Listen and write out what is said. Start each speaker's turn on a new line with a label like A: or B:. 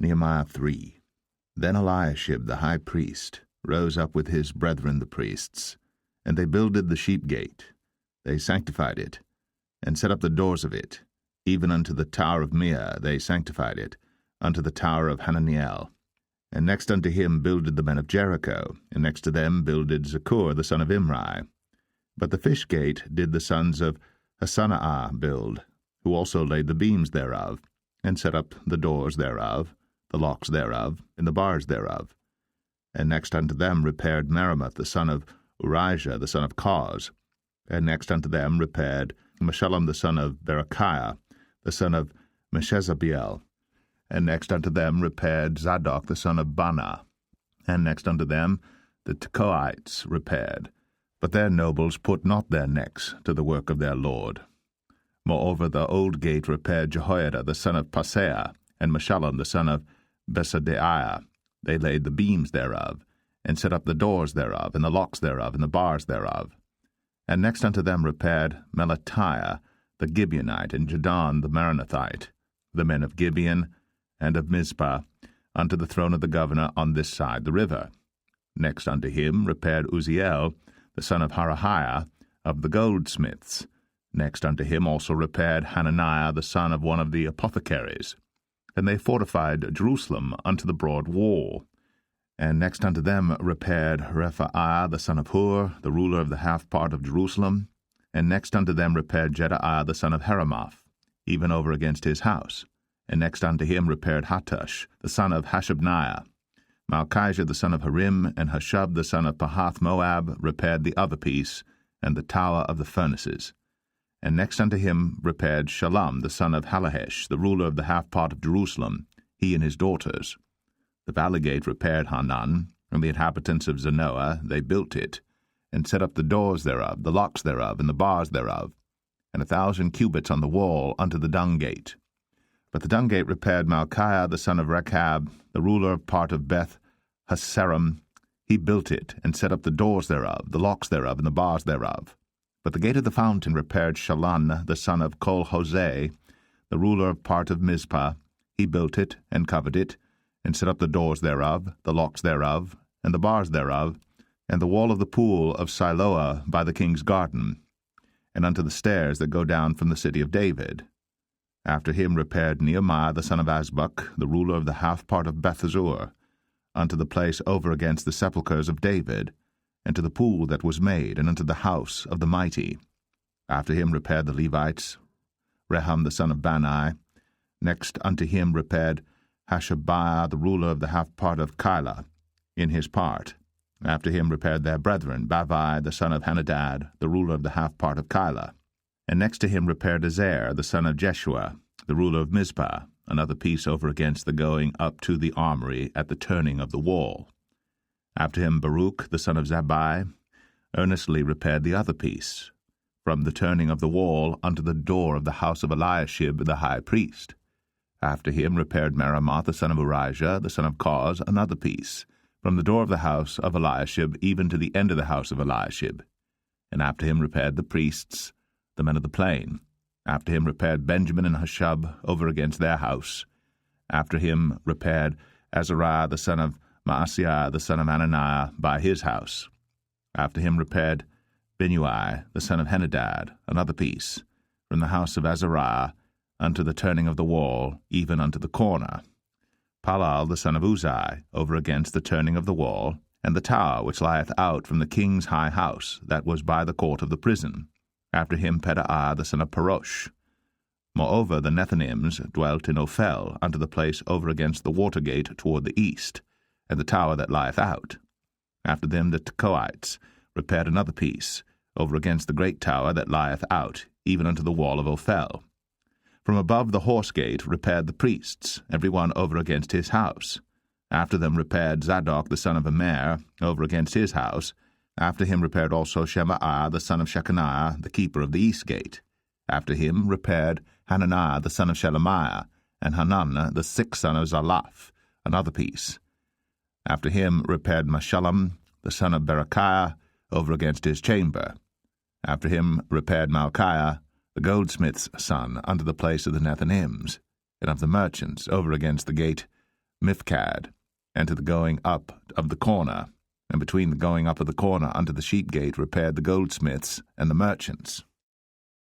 A: Nehemiah 3. Then Eliashib the high priest rose up with his brethren the priests, and they builded the sheep gate. They sanctified it, and set up the doors of it, even unto the tower of Meah they sanctified it, unto the tower of Hananiel. And next unto him builded the men of Jericho, and next to them builded Zaccur the son of Imri. But the fish gate did the sons of Hassenaah build, who also laid the beams thereof, and set up the doors thereof, the locks thereof, and the bars thereof. And next unto them repaired Meremoth the son of Urijah the son of Koz. And next unto them repaired Meshullam the son of Berechiah, the son of Meshezabeel. And next unto them repaired Zadok the son of Baana. And next unto them the Tekoites repaired. But their nobles put not their necks to the work of their lord. Moreover the old gate repaired Jehoiada the son of Paseah, and Meshullam the son of Besadeiah. They laid the beams thereof, and set up the doors thereof, and the locks thereof, and the bars thereof. And next unto them repaired Melatiah the Gibeonite, and Jadon the Meronothite, the men of Gibeon and of Mizpah, unto the throne of the governor on this side the river. Next unto him repaired Uzziel the son of Harahiah of the goldsmiths. Next unto him also repaired Hananiah the son of one of the apothecaries. And they fortified Jerusalem unto the broad wall. And next unto them repaired Rephaiah the son of Hur, the ruler of the half part of Jerusalem. And next unto them repaired Jedaiah the son of Heramoth, even over against his house. And next unto him repaired Hattush the son of Hashabniah. Malchijah the son of Harim, and Hushab the son of Pahath-Moab repaired the other piece, and the tower of the furnaces. And next unto him repaired Shallum the son of Halahesh, the ruler of the half part of Jerusalem, he and his daughters. The valley gate repaired Hanan, and the inhabitants of Zanoah, they built it, and set up the doors thereof, the locks thereof, and the bars thereof, and 1,000 cubits on the wall unto the Dung Gate. But the Dung Gate repaired Malchiah the son of Rechab, the ruler of part of Beth Hasserim. He built it, and set up the doors thereof, the locks thereof, and the bars thereof. But the gate of the fountain repaired Shallun the son of Kol-Hoseh, the ruler of part of Mizpah. He built it, and covered it, and set up the doors thereof, the locks thereof, and the bars thereof, and the wall of the pool of Siloah by the king's garden, and unto the stairs that go down from the city of David. After him repaired Nehemiah the son of Azbuk, the ruler of the half part of Bethzur, unto the place over against the sepulchres of David, and to the pool that was made, and unto the house of the mighty. After him repaired the Levites, Rehum the son of Bani. Next unto him repaired Hashabiah the ruler of the half part of Keilah, in his part. After him repaired their brethren, Bavai the son of Henadad, the ruler of the half part of Keilah. And next to him repaired Ezer the son of Jeshua, the ruler of Mizpah, another piece over against the going up to the armory at the turning of the wall. After him Baruch the son of Zabbai earnestly repaired the other piece, from the turning of the wall unto the door of the house of Eliashib the high priest. After him repaired Meremoth the son of Urijah the son of Koz another piece, from the door of the house of Eliashib even to the end of the house of Eliashib. And after him repaired the priests, the men of the plain. After him repaired Benjamin and Hushab over against their house. After him repaired Azariah the son of Maaseiah the son of Ananiah by his house. After him repaired Binnui the son of Henadad another piece, from the house of Azariah unto the turning of the wall, even unto the corner. Palal the son of Uzai over against the turning of the wall, and the tower which lieth out from the king's high house, that was by the court of the prison. After him Pedaiah the son of Parosh. Moreover the Nethinims dwelt in Ophel, unto the place over against the water gate toward the east, and the tower that lieth out. After them the Tekoites repaired another piece, over against the great tower that lieth out, even unto the wall of Ophel. From above the horse gate repaired the priests, every one over against his house. After them repaired Zadok the son of Immer, over against his house. After him repaired also Shemaiah the son of Shechaniah, the keeper of the east gate. After him repaired Hananiah the son of Shelemiah, and Hanan the sixth son of Zalaph, another piece. After him repaired Meshullam the son of Berechiah, over against his chamber. After him repaired Malchiah, the goldsmith's son, unto the place of the Nethinims, and of the merchants, over against the gate Miphkad, and to the going up of the corner, and between the going up of the corner unto the sheep gate repaired the goldsmiths and the merchants.